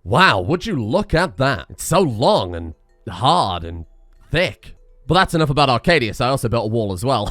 Wow, would you look at that? It's so long and hard and thick. But that's enough about Arcadius. I also built a wall as well.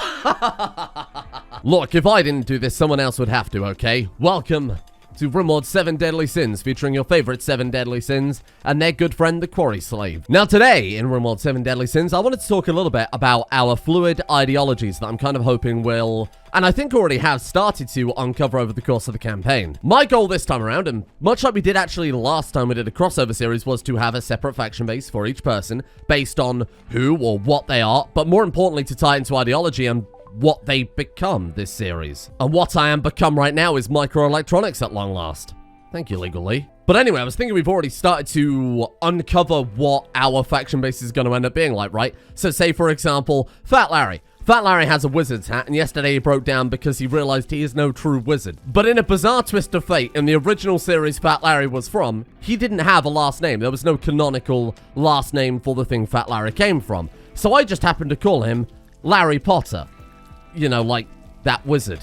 Look, if I didn't do this, someone else would have to, okay? Welcome to Rimworld 7 Deadly Sins, featuring your favorite 7 deadly sins and their good friend, the Quarry Slave. Now today, in Rimworld 7 Deadly Sins, I wanted to talk a little bit about our fluid ideologies that I'm kind of hoping will, and I think already have started to, uncover over the course of the campaign. My goal this time around, and much like we did actually last time we did a crossover series, was to have a separate faction base for each person, based on who or what they are, but more importantly to tie into ideology and what they become this series. And what I am become right now is microelectronics at long last. Thank you, Legal Lee. But anyway, I was thinking we've already started to uncover what our faction base is going to end up being like, right? So say, for example, Fat Larry. Fat Larry has a wizard's hat, and yesterday he broke down because he realized he is no true wizard. But in a bizarre twist of fate, in the original series Fat Larry was from, he didn't have a last name. There was no canonical last name for the thing Fat Larry came from. So I just happened to call him Larry Potter. You know, like that wizard.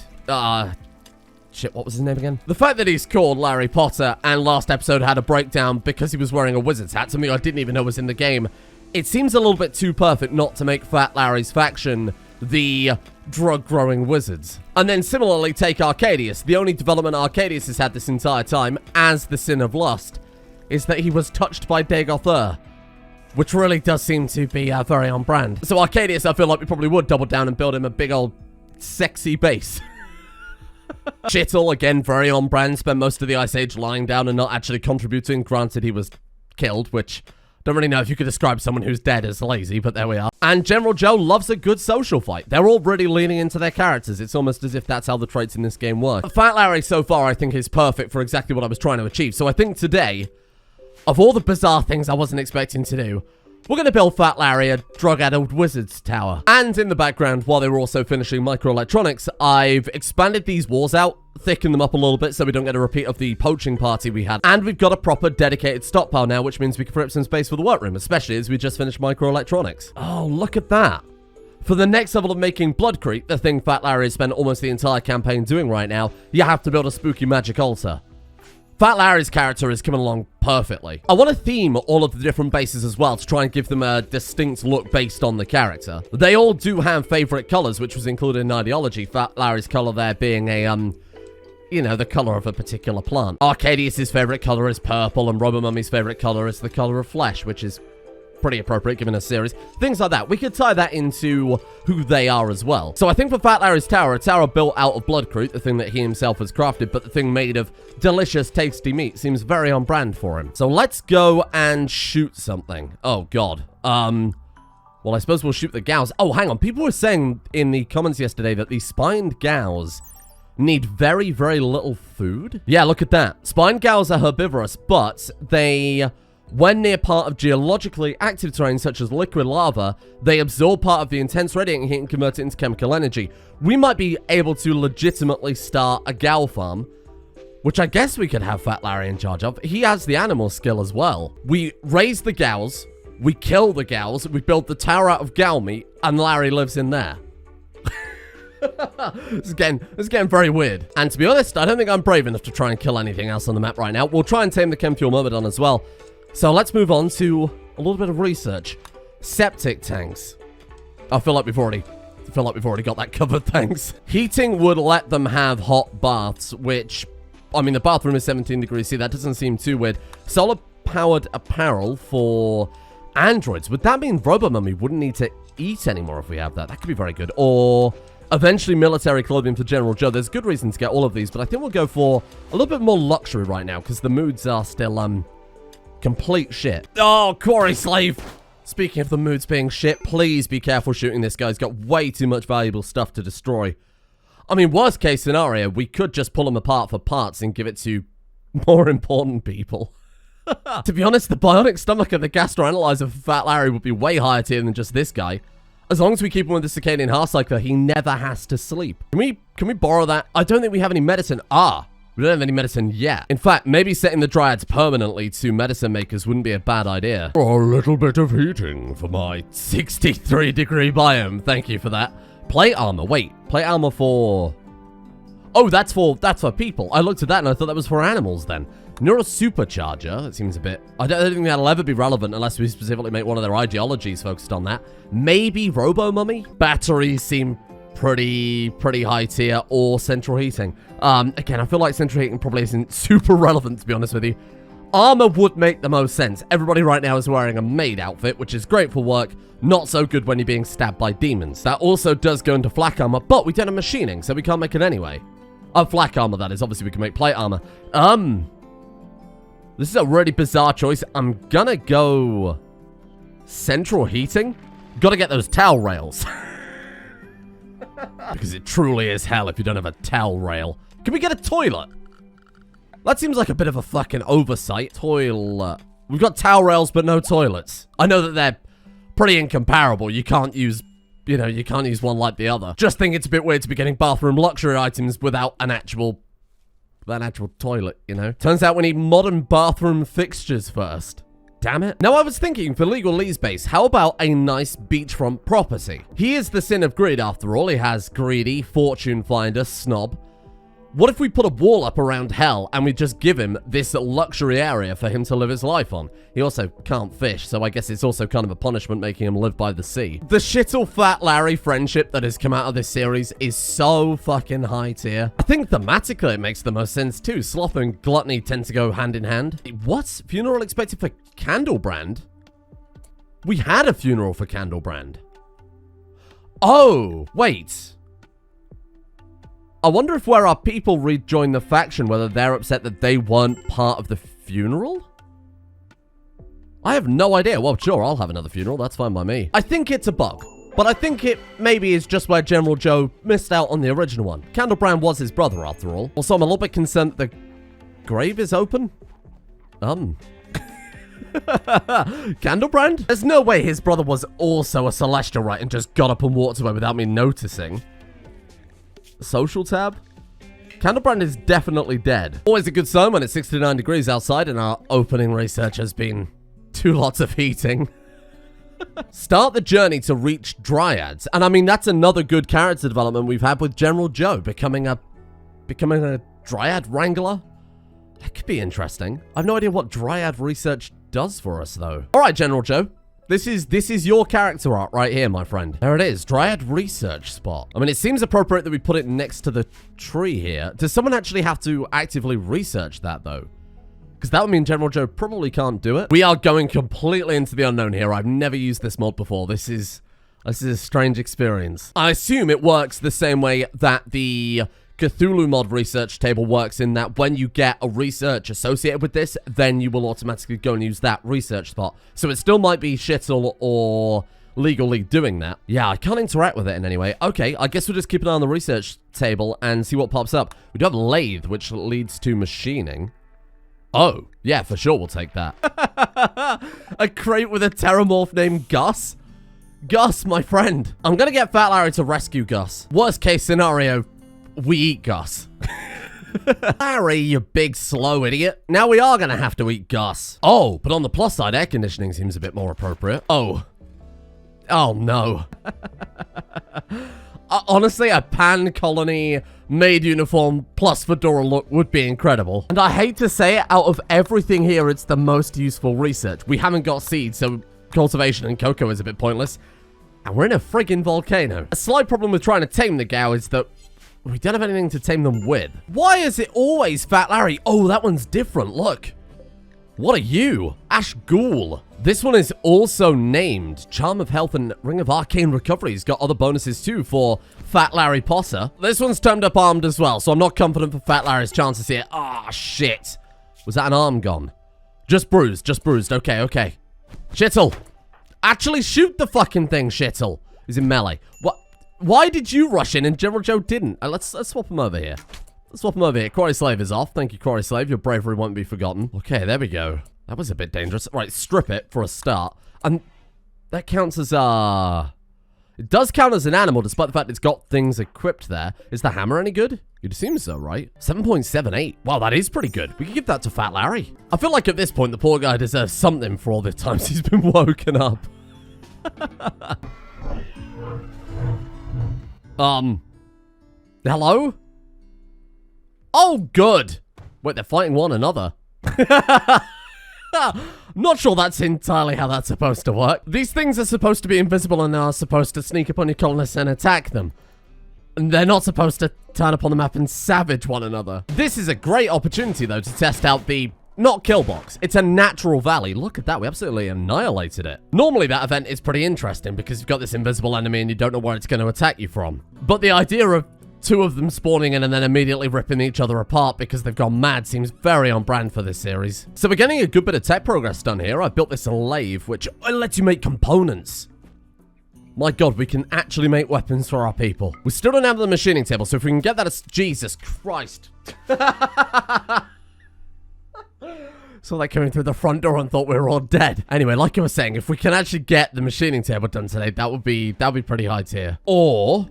Shit, what was his name again? The fact that he's called Larry Potter and last episode had a breakdown because he was wearing a wizard's hat, something I didn't even know was in the game, it seems a little bit too perfect not to make Fat Larry's faction the drug-growing wizards. And then similarly take Arcadius. The only development Arcadius has had this entire time, as the sin of lust, is that he was touched by Dagoth, which really does seem to be very on brand. So Arcadius, I feel like we probably would double down and build him a big old sexy base. Chittle, again, very on brand, spent most of the Ice Age lying down and not actually contributing. Granted, he was killed, which don't really know if you could describe someone who's dead as lazy, but there we are. And General Joe loves a good social fight. They're all really leaning into their characters. It's almost as if that's how the traits in this game work. Fat Larry so far, I think, is perfect for exactly what I was trying to achieve. So I think today, of all the bizarre things I wasn't expecting to do, we're going to build Fat Larry a drug-addled wizard's tower. And in the background, while they were also finishing microelectronics, I've expanded these walls out, thickened them up a little bit so we don't get a repeat of the poaching party we had. And we've got a proper dedicated stockpile now, which means we can free up some space for the workroom, especially as we just finished microelectronics. Oh, look at that. For the next level of making Bloodcrete, the thing Fat Larry has spent almost the entire campaign doing right now, you have to build a spooky magic altar. Fat Larry's character is coming along perfectly. I want to theme all of the different bases as well to try and give them a distinct look based on the character. They all do have favorite colors, which was included in ideology. Fat Larry's color there being a, you know, the color of a particular plant. Arcadius's favorite color is purple, and Robomummy's favorite color is the color of flesh, which is pretty appropriate given a series. Things like that. We could tie that into who they are as well. So I think for Fat Larry's tower, a tower built out of Bloodcrete, the thing that he himself has crafted, but the thing made of delicious, tasty meat, seems very on brand for him. So let's go and shoot something. Oh, God. Well, I suppose we'll shoot the Gals. Oh, hang on. People were saying in the comments yesterday that the spined Gals need very, very little food. Yeah, look at that. Spined Gals are herbivorous, but they, when near part of geologically active terrain such as liquid lava, they absorb part of the intense radiant heat and convert it into chemical energy. We might be able to legitimately start a Gal farm, which I guess we could have Fat Larry in charge of. He has the animal skill as well. We raise the Gals, we kill the Gals, we build the tower out of Gal meat, and Larry lives in there. This is getting very weird. And to be honest, I don't think I'm brave enough to try and kill anything else on the map right now. We'll try and tame the Chemfuel Myrmidon as well. So let's move on to a little bit of research. Septic tanks. I feel like we've already got that covered, thanks. Heating would let them have hot baths, which, I mean, the bathroom is 17 degrees C. That doesn't seem too weird. Solar-powered apparel for androids. Would that mean Robomummy wouldn't need to eat anymore if we have that? That could be very good. Or eventually military clothing for General Joe. There's good reason to get all of these, but I think we'll go for a little bit more luxury right now because the moods are still, complete shit. Oh, Quarry Slave! Speaking of the moods being shit, please be careful shooting this guy. He's got way too much valuable stuff to destroy. I mean, worst case scenario, we could just pull him apart for parts and give it to more important people. To be honest, the bionic stomach and the gastroanalyzer for Fat Larry would be way higher tier than just this guy. As long as we keep him with the circadian heart cycle, he never has to sleep. Can we borrow that? I don't think we have any medicine. We don't have any medicine yet. In fact, maybe setting the Dryads permanently to medicine makers wouldn't be a bad idea. Or a little bit of heating for my 63-degree biome. Thank you for that. Plate armor. Wait, plate armor for... Oh, that's for people. I looked at that and I thought that was for animals then. Neural supercharger. That seems a bit... I don't think that'll ever be relevant unless we specifically make one of their ideologies focused on that. Maybe robo-mummy? Batteries seem pretty high tier, or central heating. Again, I feel like central heating probably isn't super relevant, to be honest with you. Armor would make the most sense. Everybody right now is wearing a maid outfit, which is great for work. Not so good when you're being stabbed by demons. That also does go into flak armor, but we don't have machining, so we can't make it anyway. Flak armor, that is. Obviously, we can make plate armor. This is a really bizarre choice. I'm gonna go central heating. Gotta get those towel rails. Because it truly is hell if you don't have a towel rail. Can we get a toilet? That seems like a bit of a fucking oversight. Toilet. We've got towel rails, but no toilets. I know that they're pretty incomparable. You can't use, you know, you can't use one like the other. Just think it's a bit weird to be getting bathroom luxury items without an actual toilet, you know? Turns out we need modern bathroom fixtures first. Damn it. Now, I was thinking, for Legal Lee's base, how about a nice beachfront property? He is the sin of greed, after all. He has greedy, fortune finder, snob. What if we put a wall up around hell and we just give him this luxury area for him to live his life on? He also can't fish, so I guess it's also kind of a punishment making him live by the sea. The Shittle Fat Larry friendship that has come out of this series is so fucking high tier. I think thematically it makes the most sense too. Sloth and gluttony tend to go hand in hand. What? Funeral expected for Candlebrand? We had a funeral for Candlebrand. Oh, wait. I wonder if where our people rejoin the faction, whether they're upset that they weren't part of the funeral? I have no idea. Well, sure, I'll have another funeral. That's fine by me. I think it's a bug, but I think it maybe is just where General Joe missed out on the original one. Candlebrand was his brother, after all. Also, I'm a little bit concerned that the grave is open. Candlebrand? There's no way his brother was also a Celestial, right, and just got up and walked away without me noticing. Social tab? Candlebrand is definitely dead. Always a good sign when it's 69 degrees outside and our opening research has been 2 lots of heating. Start the journey to reach Dryads. And I mean, that's another good character development we've had with General Joe, becoming a Dryad Wrangler. That could be interesting. I have no idea what Dryad research does for us, though. All right, General Joe. This is your character art right here, my friend. There it is. Dryad research spot. I mean, it seems appropriate that we put it next to the tree here. Does someone actually have to actively research that, though? Because that would mean General Joe probably can't do it. We are going completely into the unknown here. I've never used this mod before. This is a strange experience. I assume it works the same way that the Cthulhu mod research table works, in that when you get a research associated with this, then you will automatically go and use that research spot. So it still might be Shittle or legally doing that. Yeah, I can't interact with it in any way. Okay, I guess we'll just keep an eye on the research table and see what pops up. We do have lathe, which leads to machining. Oh, yeah, for sure we'll take that. A crate with a terramorph named Gus? Gus, my friend. I'm gonna get Fat Larry to rescue Gus. Worst case scenario, we eat Gus. Larry, you big slow idiot. Now we are gonna have to eat Gus. Oh, but on the plus side, air conditioning seems a bit more appropriate. Oh. Oh, no. Honestly, a pan colony maid uniform plus fedora look would be incredible. And I hate to say it, out of everything here, it's the most useful research. We haven't got seeds, so cultivation and cocoa is a bit pointless. And we're in a friggin' volcano. A slight problem with trying to tame the Gao is that we don't have anything to tame them with. Why is it always Fat Larry? Oh, that one's different. Look. What are you? Ash Ghoul. This one is also named Charm of Health and Ring of Arcane Recovery. He's got other bonuses too for Fat Larry Potter. This one's termed up armed as well, so I'm not confident for Fat Larry's chances here. Ah, shit. Was that an arm gone? Just bruised, just bruised. Okay, okay. Shittle. Actually shoot the fucking thing, Shittle. He's in melee. What? Why did you rush in and General Joe didn't? Let's swap him over here. Let's swap him over here. Quarry Slave is off. Thank you, Quarry Slave. Your bravery won't be forgotten. Okay, there we go. That was a bit dangerous. Right, strip it for a start. And that counts as, it does count as an animal, despite the fact it's got things equipped there. Is the hammer any good? You'd assume so, right? 7.78. Wow, that is pretty good. We could give that to Fat Larry. I feel like at this point, the poor guy deserves something for all the times he's been woken up. Hello? Oh, good. Wait, they're fighting one another. Not sure that's entirely how that's supposed to work. These things are supposed to be invisible and are supposed to sneak up on your colonists and attack them. And they're not supposed to turn up on the map and savage one another. This is a great opportunity, though, to test out the... not kill box. It's a natural valley. Look at that. We absolutely annihilated it. Normally, that event is pretty interesting because you've got this invisible enemy and you don't know where it's going to attack you from. But the idea of two of them spawning in and then immediately ripping each other apart because they've gone mad seems very on brand for this series. So we're getting a good bit of tech progress done here. I've built this lathe, which lets you make components. My god, we can actually make weapons for our people. We still don't have the machining table, so if we can get that as... Jesus Christ. Saw that coming through the front door and thought we were all dead. Anyway, like I was saying, if we can actually get the machining table done today, that would be pretty high tier. Or...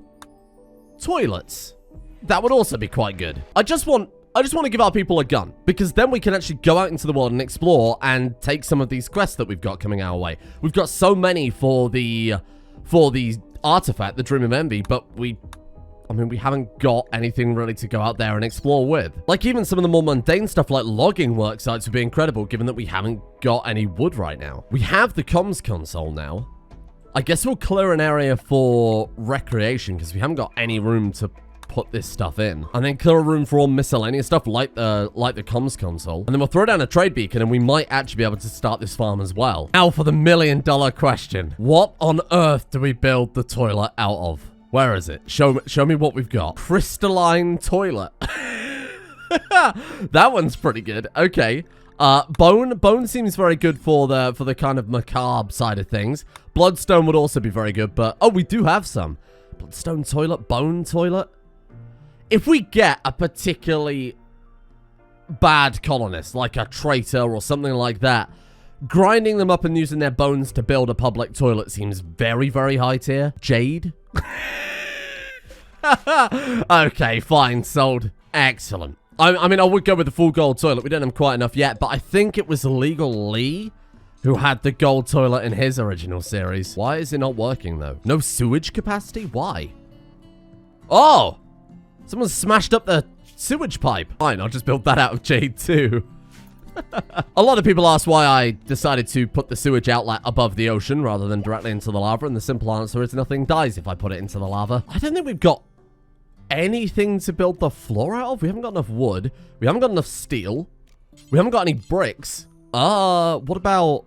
toilets. That would also be quite good. I just want to give our people a gun, because then we can actually go out into the world and explore and take some of these quests that we've got coming our way. We've got so many for the artifact, the Dream of Envy, but we haven't got anything really to go out there and explore with. Like, even some of the more mundane stuff like logging work sites would be incredible, given that we haven't got any wood right now. We have the comms console now. I guess we'll clear an area for recreation because we haven't got any room to put this stuff in. And then clear a room for all miscellaneous stuff like the comms console. And then we'll throw down a trade beacon and we might actually be able to start this farm as well. Now for the $1 million question. What on earth do we build the toilet out of? Where is it? Show me what we've got. Crystalline toilet. That one's pretty good. Okay. Bone seems very good for the kind of macabre side of things. Bloodstone would also be very good, but... oh, we do have some. Bloodstone toilet, bone toilet. If we get a particularly bad colonist, like a traitor or something like that, grinding them up and using their bones to build a public toilet seems very, very high tier. Jade? Okay, fine, sold. Excellent. I mean, I would go with the full gold toilet. We don't have quite enough yet, but I think it was Legal Lee who had the gold toilet in his original series. Why is it not working, though? No sewage capacity? Why? Oh! Someone smashed up the sewage pipe. Fine, I'll just build that out of jade, too. A lot of people ask why I decided to put the sewage outlet above the ocean rather than directly into the lava, and the simple answer is nothing dies if I put it into the lava. I don't think we've got anything to build the floor out of. We haven't got enough wood. We haven't got enough steel. We haven't got any bricks. What about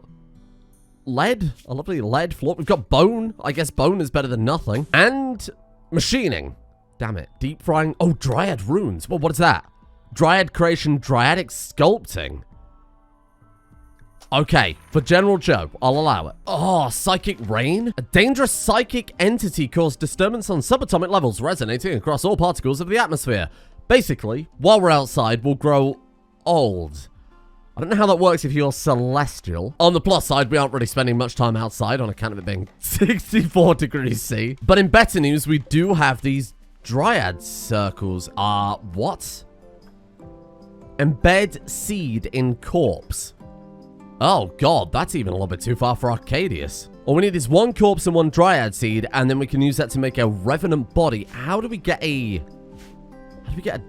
lead? A lovely lead floor. We've got bone. I guess bone is better than nothing. And machining. Damn it. Deep frying. Oh, Dryad runes. Well, what is that? Dryad creation, Dryadic sculpting. Okay, for General Joe, I'll allow it. Oh, psychic rain? A dangerous psychic entity caused disturbance on subatomic levels, resonating across all particles of the atmosphere. Basically, while we're outside, we'll grow old. I don't know how that works if you're celestial. On the plus side, we aren't really spending much time outside on account of it being 64 degrees C. But in better news, we do have these Dryad circles. What? Embed seed in corpse. Oh god, that's even a little bit too far for Arcadius. All we need is one corpse and one Dryad seed, and then we can use that to make a revenant body. How do we get a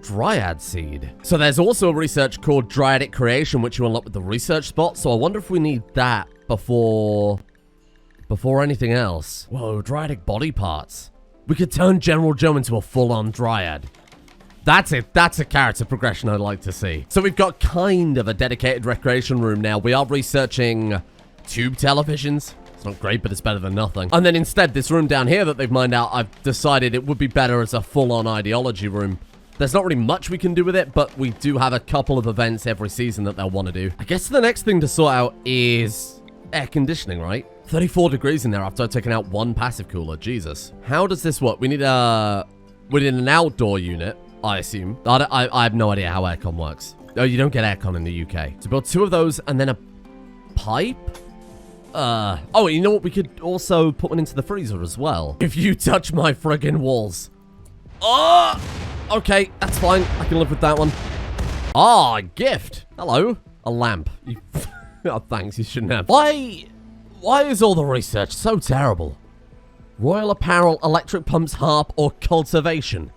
Dryad seed? So there's also a research called Dryadic creation, which you unlock with the research spot. So I wonder if we need that before anything else. Whoa, Dryadic body parts. We could turn General Joe into a full-on Dryad. That's it. That's a character progression I'd like to see. So we've got kind of a dedicated recreation room now. We are researching tube televisions. It's not great, but it's better than nothing. And then instead, this room down here that they've mined out, I've decided it would be better as a full-on ideology room. There's not really much we can do with it, but we do have a couple of events every season that they'll want to do. I guess the next thing to sort out is air conditioning, right? 34 degrees in there after I've taken out one passive cooler. Jesus. How does this work? We need an outdoor unit, I assume. I have no idea how aircon works. Oh, you don't get aircon in the UK. So build two of those and then a pipe? Oh, you know what? We could also put one into the freezer as well. If you touch my friggin' walls. Oh! Okay, that's fine. I can live with that one. Ah, a gift. Hello. A lamp. Oh, thanks. You shouldn't have. Why is all the research so terrible? Royal apparel, electric pumps, harp, or cultivation?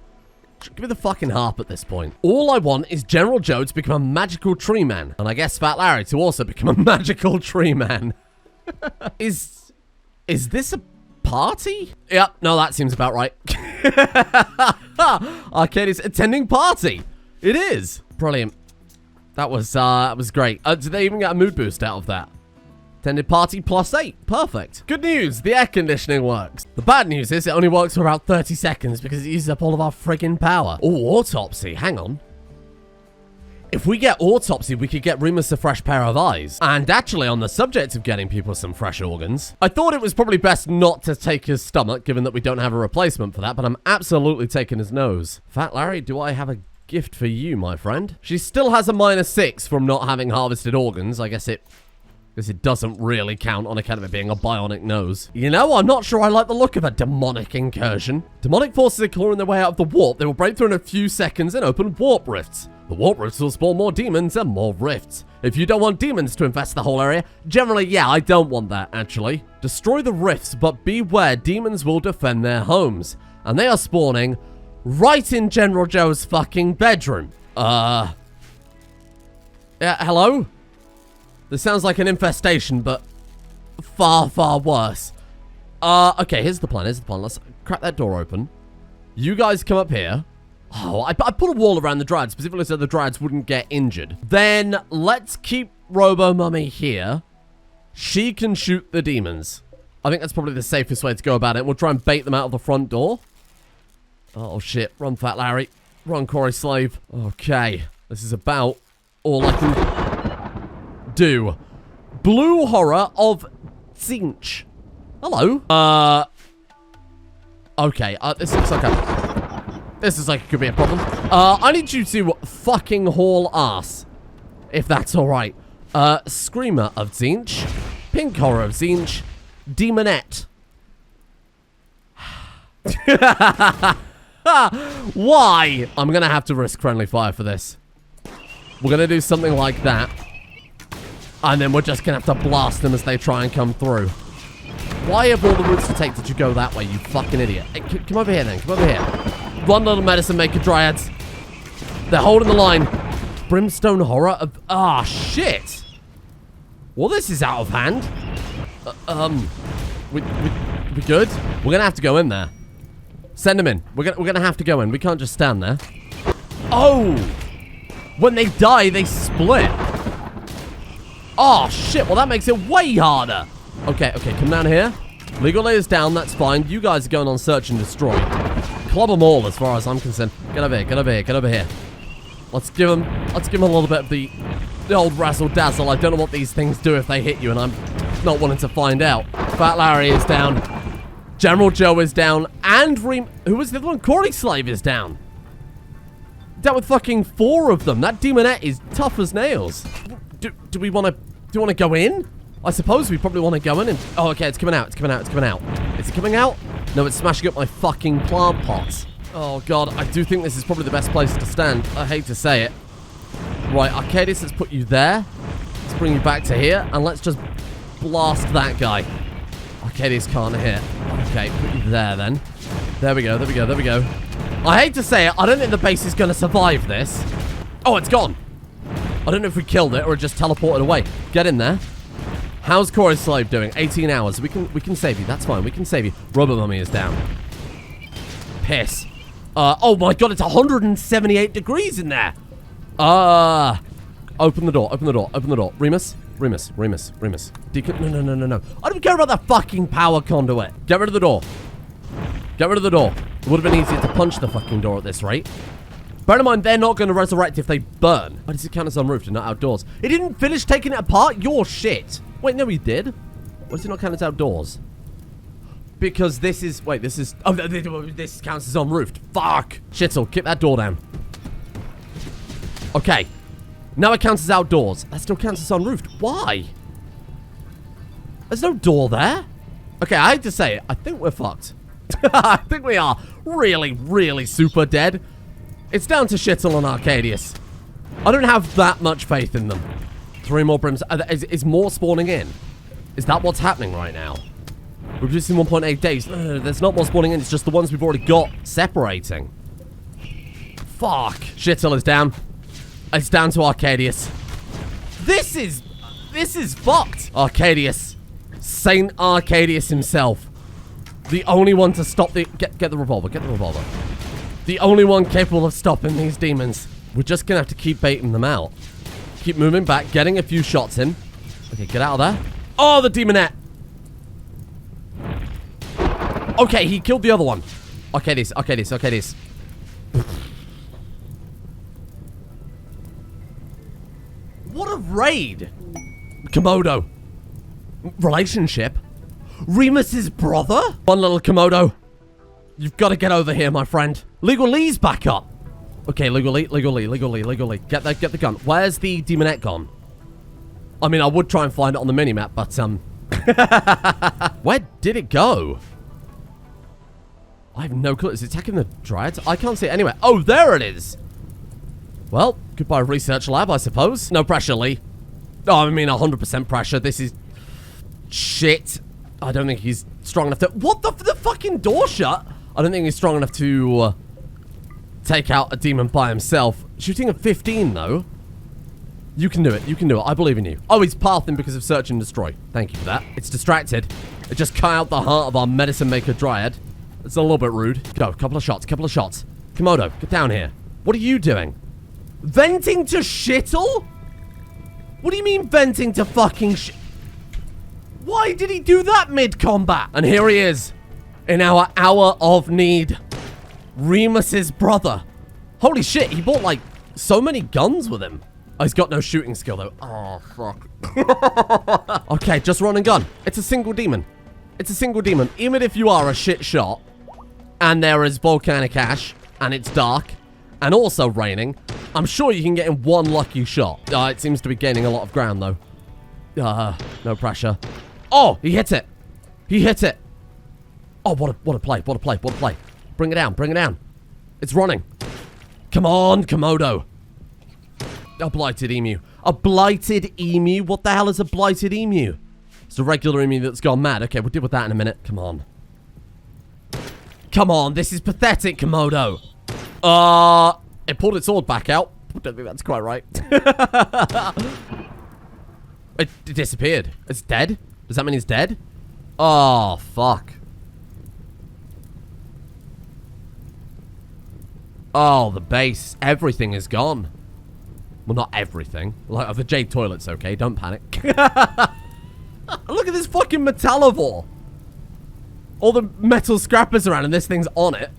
Give me the fucking harp at this point. All I want is General Joe to become a magical tree man. And I guess Fat Larry to also become a magical tree man. Is this a party? Yep, no, that seems about right. Arcadius attending party. It is. Brilliant. That was great. Did they even get a mood boost out of that? Attended party +8. Perfect. Good news, the air conditioning works. The bad news is it only works for about 30 seconds because it uses up all of our friggin' power. Oh, autopsy. Hang on. If we get autopsy, we could get Remus a fresh pair of eyes. And actually, on the subject of getting people some fresh organs, I thought it was probably best not to take his stomach, given that we don't have a replacement for that, but I'm absolutely taking his nose. Fat Larry, do I have a gift for you, my friend? She still has a -6 from not having harvested organs. I guess it doesn't really count on account of it being a bionic nose. You know, I'm not sure I like the look of a demonic incursion. Demonic forces are clawing their way out of the warp. They will break through in a few seconds and open warp rifts. The warp rifts will spawn more demons and more rifts. If you don't want demons to infest the whole area, generally, yeah, I don't want that, actually. Destroy the rifts, but beware, demons will defend their homes. And they are spawning right in General Joe's fucking bedroom. Yeah, hello? This sounds like an infestation, but far, far worse. Okay, here's the plan. Let's crack that door open. You guys come up here. Oh, I put a wall around the Dryad, specifically so the Dryads wouldn't get injured. Then let's keep Robo-Mummy here. She can shoot the demons. I think that's probably the safest way to go about it. We'll try and bait them out of the front door. Oh, shit. Run, Fat Larry. Run, Corey Slave. Okay. This is about all I can do. Blue Horror of Zinch. Hello. Okay. This looks like it could be a problem. I need you to fucking haul ass. If that's alright. Screamer of Zinch. Pink Horror of Zinch. Demonette. Why? I'm gonna have to risk friendly fire for this. We're gonna do something like that. And then we're just gonna have to blast them as they try and come through. Why of all the routes to take did you go that way, you fucking idiot? Hey, come over here then, come over here. Run, little medicine maker Dryads. They're holding the line. Brimstone Horror of... Ah, shit. Well, this is out of hand. We good? We're gonna have to go in there. Send them in. We're gonna have to go in. We can't just stand there. Oh! When they die, they split. Oh, shit. Well, that makes it way harder. Okay, come down here. Legal layers down, that's fine. You guys are going on search and destroy. Club them all as far as I'm concerned. Get over here, get over here, get over here. Let's give them a little bit of the old razzle dazzle. I don't know what these things do if they hit you, and I'm not wanting to find out. Fat Larry is down. General Joe is down. And who was the other one? Corey Slave is down. Dealt with fucking 4 of them. That demonette is tough as nails. Do we want to go in? I suppose we probably want to go in and... Oh, okay, it's coming out. Is it coming out? No, it's smashing up my fucking plant pots. Oh, God, I do think this is probably the best place to stand. I hate to say it. Right, Arcadius, let's put you there. Let's bring you back to here, and let's just blast that guy. Arcadius can't hit. Okay, put you there, then. There we go. I hate to say it, I don't think the base is going to survive this. Oh, it's gone. I don't know if we killed it or it just teleported away. Get in there. How's Corey Slave doing? 18 hours. We can save you. That's fine. We can save you. Robo-Mummy is down. Piss. Oh my God, it's 178 degrees in there. Open the door. Remus. No. I don't care about that fucking power conduit. Get rid of the door. It would have been easier to punch the fucking door at this rate. Bear in mind, they're not going to resurrect if they burn. Why does it count as on roof and not outdoors? It didn't finish taking it apart? You're shit. Wait, no, he did. Why does it not count as outdoors? Because this is... Wait, this is... Oh, this counts as on roof. Fuck. Shittle, kick that door down. Okay. Now it counts as outdoors. That still counts as on roof. Why? There's no door there. Okay, I hate to say it. I think we're fucked. I think we are really, really super dead. It's down to Shittle and Arcadius. I don't have that much faith in them. 3 more brims. Is more spawning in? Is that what's happening right now? We're reducing 1.8 days. No, there's not more spawning in. It's just the ones we've already got separating. Fuck. Shittle is down. It's down to Arcadius. This is fucked. Arcadius. Saint Arcadius himself. The only one to stop the... Get the revolver. Get the revolver. The only one capable of stopping these demons. We're just gonna have to keep baiting them out. Keep moving back, getting a few shots in. Okay, get out of there. Oh, the demonette. Okay, he killed the other one. Arcadius. What a raid. Komodo. Relationship? Remus's brother? One little Komodo. You've got to get over here, my friend. Legalese back up. Okay, legally. Get the gun. Where's the demonette gone? I mean, I would try and find it on the minimap, but, where did it go? I have no clue. Is it attacking the Dryads? I can't see it anywhere. Oh, there it is. Well, goodbye research lab, I suppose. No pressure, Lee. Oh, I mean, 100% pressure. This is... shit. I don't think he's strong enough to... What the fucking door shut? I don't think he's strong enough to take out a demon by himself. Shooting at 15, though. You can do it. You can do it. I believe in you. Oh, he's pathing because of search and destroy. Thank you for that. It's distracted. It just cut out the heart of our medicine maker Dryad. It's a little bit rude. Go. Couple of shots. Komodo, get down here. What are you doing? Venting to shittle? What do you mean venting to fucking shit? Why did he do that mid-combat? And here he is, in our hour of need. Remus's brother. Holy shit, he bought, like, so many guns with him. Oh, he's got no shooting skill, though. Oh, fuck. Okay, just run and gun. It's a single demon. Even if you are a shit shot, and there is volcanic ash, and it's dark, and also raining, I'm sure you can get in one lucky shot. It seems to be gaining a lot of ground, though. No pressure. Oh, he hit it. Oh, what a play. Bring it down. It's running. Come on, Komodo. A blighted emu. What the hell is a blighted emu? It's a regular emu that's gone mad. Okay, we'll deal with that in a minute. Come on, this is pathetic, Komodo. It pulled its sword back out. I don't think that's quite right. It disappeared. It's dead? Does that mean it's dead? Oh, fuck. Oh, the base. Everything is gone. Well, not everything. Like, the jade toilet's okay. Don't panic. Look at this fucking metallivore. All the metal scrappers around and this thing's on it.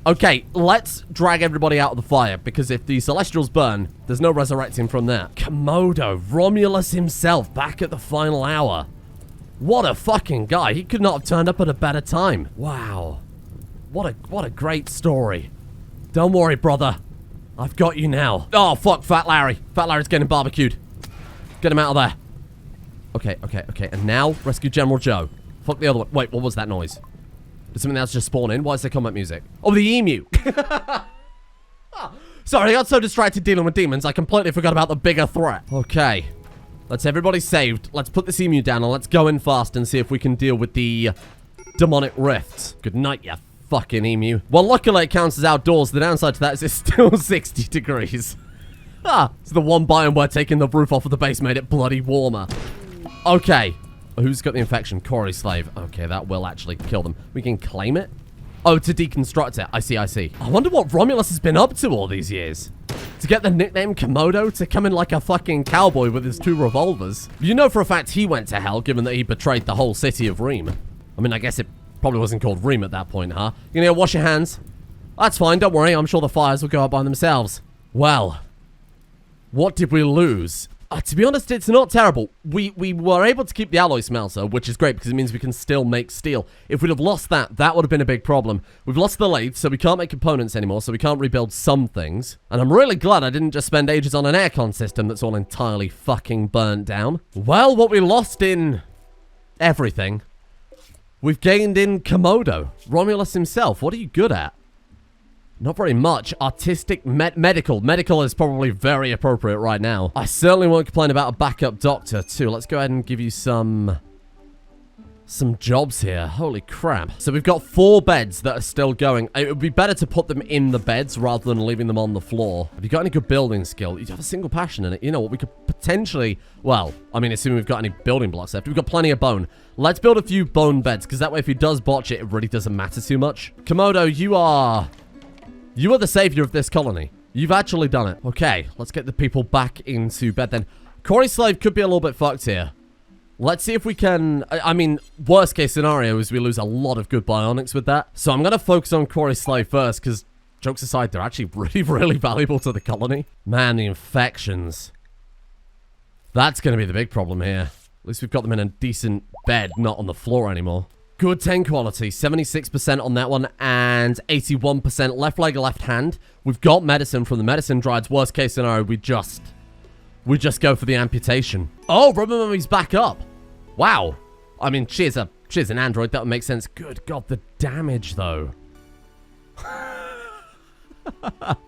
Okay, let's drag everybody out of the fire, because if the Celestials burn, there's no resurrecting from there. Komodo, Romulus himself, back at the final hour. What a fucking guy. He could not have turned up at a better time. Wow. What a great story. Don't worry, brother. I've got you now. Oh, fuck, Fat Larry. Fat Larry's getting barbecued. Get him out of there. Okay. And now, rescue General Joe. Fuck the other one. Wait, what was that noise? Did something else just spawn in? Why is there combat music? Oh, the emu. Sorry, I got so distracted dealing with demons, I completely forgot about the bigger threat. Okay. Let's everybody saved. Let's put this emu down and let's go in fast and see if we can deal with the demonic rifts. Good night, you fucking emu. Well, luckily it counts as outdoors. The downside to that is it's still 60 degrees. It's the one biome where taking the roof off of the base made it bloody warmer. Okay. Who's got the infection? Corey Slave. Okay, that will actually kill them. We can claim it? Oh, to deconstruct it. I see. I wonder what Romulus has been up to all these years. To get the nickname Komodo, to come in like a fucking cowboy with his 2 revolvers. You know for a fact he went to hell, given that he betrayed the whole city of Reem. I mean, I guess it probably wasn't called Reem at that point, huh? You know, wash your hands. That's fine, don't worry. I'm sure the fires will go out by themselves. Well, what did we lose? To be honest, it's not terrible. We were able to keep the alloy smelter, which is great because it means we can still make steel. If we'd have lost that, that would have been a big problem. We've lost the lathe, so we can't make components anymore, so we can't rebuild some things. And I'm really glad I didn't just spend ages on an aircon system that's all entirely fucking burnt down. Well, what we lost in everything, we've gained in Komodo. Romulus himself, what are you good at? Not very much. Artistic, medical. Medical is probably very appropriate right now. I certainly won't complain about a backup doctor, too. Let's go ahead and give you some some jobs here. Holy crap. So we've got 4 beds that are still going. It would be better to put them in the beds rather than leaving them on the floor. Have you got any good building skill? You have a single passion in it. You know what? We could potentially... Well, I mean, assuming we've got any building blocks left. We've got plenty of bone. Let's build a few bone beds, because that way if he does botch it, it really doesn't matter too much. Komodo, you are the savior of this colony. You've actually done it. Okay, let's get the people back into bed then. Quarry Slave could be a little bit fucked here. Let's see if we can... I mean, worst case scenario is we lose a lot of good bionics with that. So I'm going to focus on Quarry Slave first, because, jokes aside, they're actually really, really valuable to the colony. Man, the infections. That's going to be the big problem here. At least we've got them in a decent bed, not on the floor anymore. Good 10 quality, 76% on that one, and 81% left leg, left hand. We've got medicine from the medicine Dryads. Worst case scenario, we just go for the amputation. Oh, Rubber Mummy's back up. Wow. I mean, she's an android. That would make sense. Good God, the damage, though.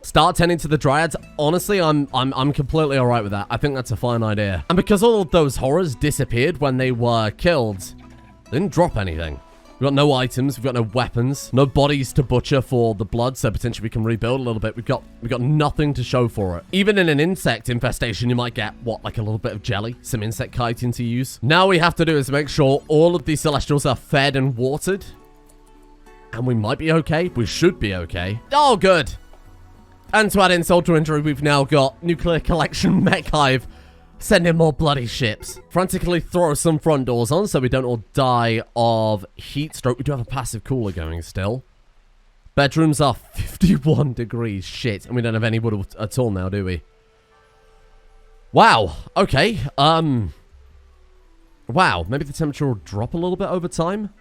Start tending to the Dryads. Honestly, I'm completely alright with that. I think that's a fine idea. And because all of those horrors disappeared when they were killed, they didn't drop anything. We've got no items, we've got no weapons, no bodies to butcher for the blood, so potentially we can rebuild a little bit. We've got nothing to show for it. Even in an insect infestation, you might get, what, like a little bit of jelly, some insect chitin to use. Now we have to do is make sure all of these Celestials are fed and watered. And we might be okay. We should be okay. Oh, good. And to add insult to injury, we've now got Nuclear Collection Mech Hive. Send in more bloody ships. Frantically throw some front doors on so we don't all die of heat stroke. We do have a passive cooler going still. Bedrooms are 51 degrees. Shit. And we don't have any wood at all now, do we? Wow. Okay. Wow. Maybe the temperature will drop a little bit over time.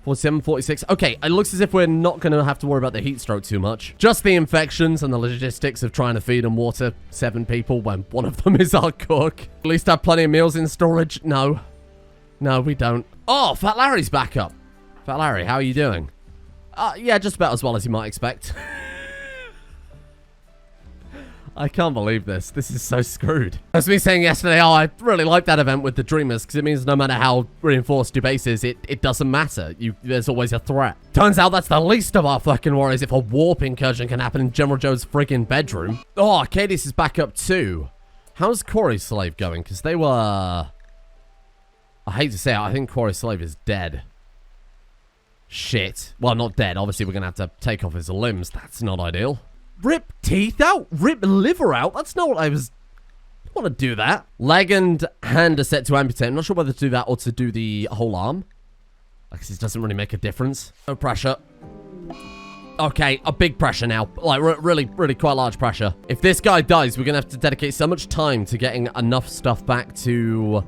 47, 46. Okay, it looks as if we're not going to have to worry about the heat stroke too much. Just the infections and the logistics of trying to feed and water 7 people when one of them is our cook. At least have plenty of meals in storage. No. No, we don't. Oh, Fat Larry's back up. Fat Larry, how are you doing? Yeah, just about as well as you might expect. I can't believe this. This is so screwed. As me saying yesterday, oh, I really like that event with the Dreamers, because it means no matter how reinforced your base is, it doesn't matter. There's always a threat. Turns out that's the least of our fucking worries if a warp incursion can happen in General Joe's friggin' bedroom. Oh, Arcadius is back up too. How's Quarry Slave going? Because they were... I hate to say it, I think Quarry Slave is dead. Shit. Well, not dead. Obviously, we're going to have to take off his limbs. That's not ideal. Rip teeth out? Rip liver out? That's not what I was... I don't want to do that. Leg and hand are set to amputate. I'm not sure whether to do that or to do the whole arm. I guess it doesn't really make a difference. No pressure. Okay, a big pressure now. Like, really quite large pressure. If this guy dies, we're going to have to dedicate so much time to getting enough stuff back to...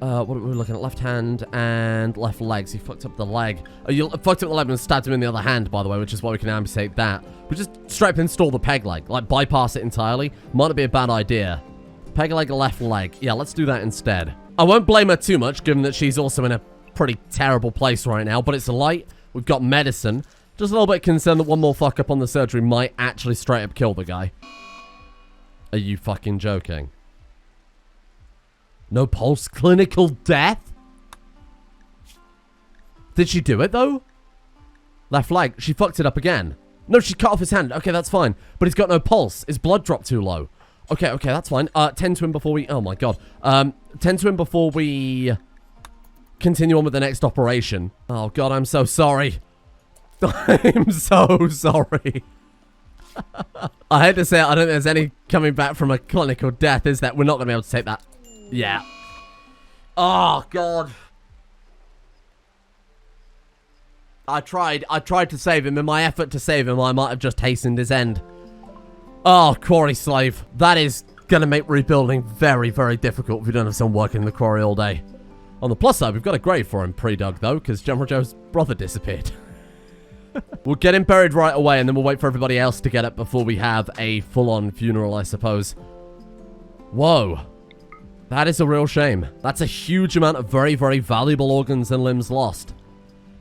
what are we looking at? Left hand and left leg. So you fucked up the leg. Oh, you fucked up the leg and stabbed him in the other hand, by the way, which is why we can amputate that. We just straight up install the peg leg. Like, bypass it entirely. Might not be a bad idea. Peg leg, left leg. Yeah, let's do that instead. I won't blame her too much, given that she's also in a pretty terrible place right now. But it's light. We've got medicine. Just a little bit concerned that one more fuck up on the surgery might actually straight up kill the guy. Are you fucking joking? No pulse, clinical death? Did she do it, though? Left leg. She fucked it up again. No, she cut off his hand. Okay, that's fine. But he's got no pulse. His blood dropped too low. Okay, that's fine. Tend to him before we... Oh, my God. Tend to him before we continue on with the next operation. Oh, God, I'm so sorry. I'm so sorry. I hate to say it. I don't think there's any coming back from a clinical death, is that? We're not going to be able to take that. Yeah. Oh, God. I tried to save him. In my effort to save him, I might have just hastened his end. Oh, Quarry Slave. That is going to make rebuilding very, very difficult if we don't have someone working in the quarry all day. On the plus side, we've got a grave for him pre-dug, though, because General Joe's brother disappeared. We'll get him buried right away, and then we'll wait for everybody else to get up before we have a full-on funeral, I suppose. Whoa. That is a real shame. That's a huge amount of very, very valuable organs and limbs lost.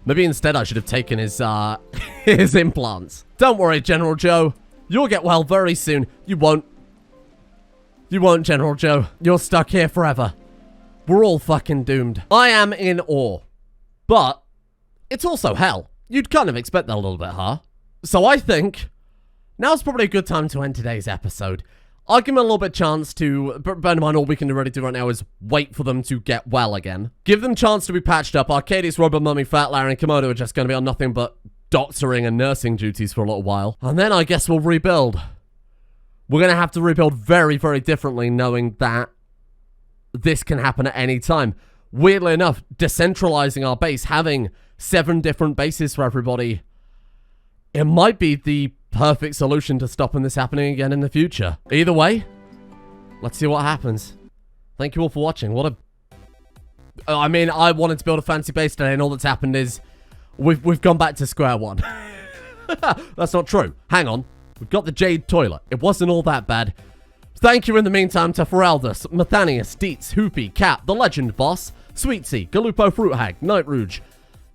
Maybe instead I should have taken his, his implants. Don't worry, General Joe. You'll get well very soon. You won't. You won't, General Joe. You're stuck here forever. We're all fucking doomed. I am in awe But it's also hell. You'd kind of expect that a little bit, huh? So I think now's probably a good time to end today's episode. I'll give them a little bit chance to, bear in mind all we can really do right now is wait for them to get well again. Give them chance to be patched up. Arcadius, Robot Mummy, Fat Larry, and Komodo are just going to be on nothing but doctoring and nursing duties for a little while. And then I guess we'll rebuild. We're going to have to rebuild very, very differently, knowing that this can happen at any time. Weirdly enough, decentralizing our base, having 7 different bases for everybody, it might be the perfect solution to stopping this happening again in the future. Either way, let's see what happens. Thank you all for watching. I mean, I wanted to build a fancy base today, and all that's happened is we've gone back to square one. That's not true. Hang on. We've got the Jade Toilet. It wasn't all that bad. Thank you in the meantime to Feraldus, Mathanius, Dietz, Hoopy, Cap, The Legend Boss, Sweetsea, Galupo Fruit Hag, Night Rouge,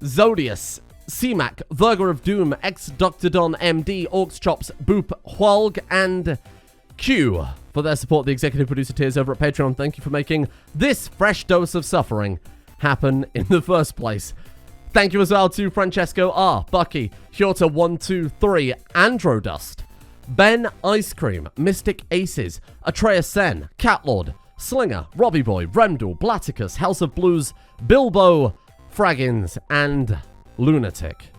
Zodius, C-Mac, Virgo of Doom, X-Doctodon MD, Orcs Chops, Boop, Hualg, and Q for their support. The executive producer tiers over at Patreon. Thank you for making this fresh dose of suffering happen in the first place. Thank you as well to Francesco R, Bucky, Hyota123, Androdust, Ben Ice Cream, Mystic Aces, Atreus Sen, Catlord, Slinger, Robbie Boy, Remdal, Blaticus, House of Blues, Bilbo, Fraggins, and Lunatic.